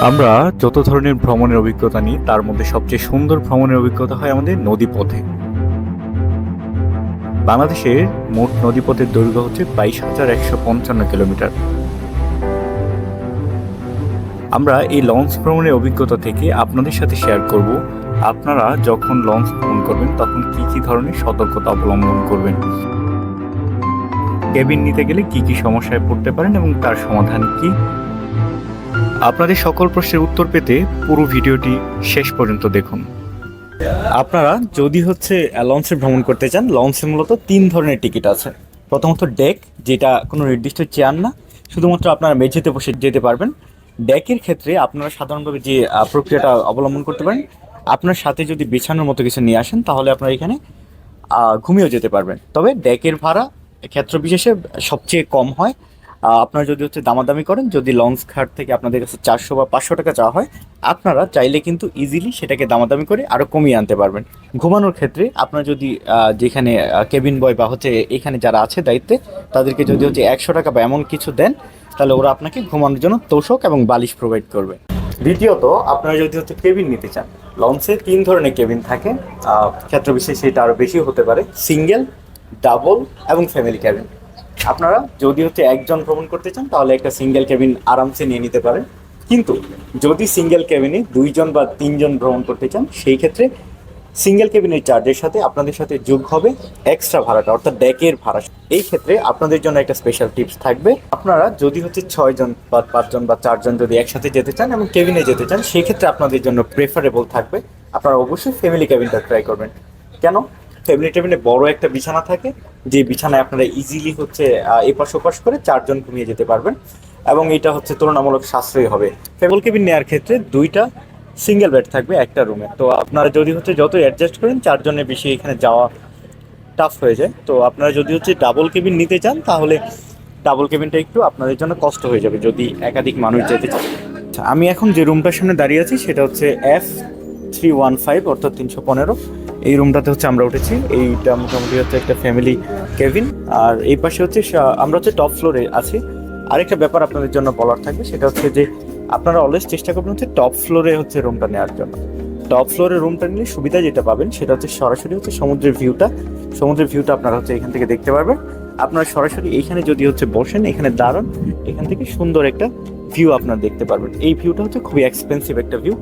আমরা যত ধরনের ভ্রমণের অভিজ্ঞতা নিই তার মধ্যে সবচেয়ে সুন্দর ভ্রমণের অভিজ্ঞতা হয় আমাদের নদীপথে। বাংলাদেশের মোট নদীপথের দৈর্ঘ্য হচ্ছে 22,155 কিলোমিটার। আমরা এই লঞ্চ ভ্রমণের অভিজ্ঞতা থেকে আপনাদের সাথে শেয়ার করব আপনারা যখন লঞ্চ ভ্রমণ করবেন তখন কি কি ধরনের সতর্কতা অবলম্বন করবেন, কেবিন নিতে গেলে কি কি সমস্যায় পড়তে পারেন এবং তার সমাধান কি। আপনাদের সকল প্রশ্নের উত্তর পেতে পুরো ভিডিওটি শেষ পর্যন্ত দেখুন। আপনারা যদি লঞ্চে ভ্রমণ করতে চান, লঞ্চে মূলত 3 ধরনের টিকিট আছে। প্রথমত ডেক, যেটা কোনো নির্দিষ্ট চেয়ার না, শুধুমাত্র আপনারা মেঝেতে বসে যেতে পারবেন। ডেকের ক্ষেত্রে আপনারা সাধারণভাবে যে প্রক্রিয়াটা অবলম্বন করতে পারেন, আপনার সাথে যদি বিছানোর মতো কিছু নিয়ে আসেন তাহলে আপনারা এখানে ঘুমিয়েও যেতে পারবেন। তবে ডেকের ভাড়া ক্ষেত্র বিশেষে সবচেয়ে কম হয়। আপনারা যদি দামাদামি করেন, যদি লঞ্চ ঘাট থেকে আপনাদের কাছে 400 বা 500 টাকা চাওয়া হয়, আপনারা চাইলে কিন্তু ইজিলি সেটাকে দামাদামি করে আরও কমিয়ে আনতে পারবেন। ঘুমানোর ক্ষেত্রে আপনারা যদি যেখানে কেবিন বয় বা এখানে যারা আছে দায়িত্বে, তাদেরকে যদি 100 টাকা বা এমন কিছু দেন, তাহলে ওরা আপনাকে ঘুমানোর জন্য তোষক এবং বালিশ প্রোভাইড করবে। দ্বিতীয়ত, আপনারা যদি কেবিন নিতে চান, লঞ্চে 3 ধরনের কেবিন থাকে। ক্ষেত্র বিশেষে এটা আরও বেশি হতে পারে: সিঙ্গেল, ডাবল এবং ফ্যামিলি কেবিন। আপনারা যদি একজন ভ্রমণ করতে চান তাহলে একটা সিঙ্গেল কেবিন আরামসে নিয়ে নিতে পারেন। কিন্তু যদি সিঙ্গেল কেবিনে 2 জন বা 3 জন ভ্রমণ করতে চান, সেই ক্ষেত্রে সিঙ্গেল কেবিনের চার্জের সাথে আপনাদের সাথে যোগ হবে এক্সট্রা ভাড়াটা, অর্থাৎ ডেকের ভাড়া। এই ক্ষেত্রে আপনাদের জন্য একটা স্পেশাল টিপস থাকবে। আপনারা যদি 6 জন বা 5 জন বা 4 জন যদি একসাথে যেতে চান এবং কেবিনে যেতে চান, সেই ক্ষেত্রে আপনাদের জন্য প্রেফারেবল থাকবে আপনারা অবশ্যই ফ্যামিলি কেবিনটা ট্রাই করবেন। কেন? ফ্যামিলি কেবিনে বড় একটা বিছানা থাকে, যে বিছানায় আপনারা ইজিলি এপাশ ওপাশ করে 4 জন ঘুমিয়ে যেতে পারবেন এবং এটা তুলনামূলক সাশ্রয়ী হবে। ফ্যামিলি কেবিন নেওয়ার ক্ষেত্রে 2টা সিঙ্গেল বেড থাকবে একটা রুমে। তো আপনারা যদি যত অ্যাডজাস্ট করেন, 4 জনের বেশি এখানে যাওয়া টাফ হয়ে যায়। তো আপনারা যদি ডাবল কেবিন নিতে চান, তাহলে ডাবল কেবিনটা একটু আপনাদের জন্য কষ্ট হয়ে যাবে যদি একাধিক মানুষ যেতে চান। আচ্ছা, আমি এখন যে রুমটার সামনে দাঁড়িয়ে আছি সেটা F315, অর্থাৎ 315। এই রুমটাতে আমরা উঠেছি। এইটা মোটামুটি একটা ফ্যামিলি কেবিন। আর এই পাশে আমরা টপ ফ্লোরে আছি। আরেকটা ব্যাপার আপনাদের জন্য বলার থাকবে, সেটা যে আপনারা অলওয়েজ চেষ্টা করবেন টপ ফ্লোরে রুমটা নেওয়ার জন্য। টপ ফ্লোরে রুমটা নিলে সুবিধা যেটা পাবেন সেটা সরাসরি সমুদ্রের ভিউটা আপনারা এখান থেকে দেখতে পারবেন। আপনারা সরাসরি এইখানে যদি বসেন, এখানে দাঁড়ান, এখান থেকে সুন্দর একটা ভিউ আপনারা দেখতে পারবেন। এই ভিউটা খুবই এক্সপেন্সিভ একটা ভিউ।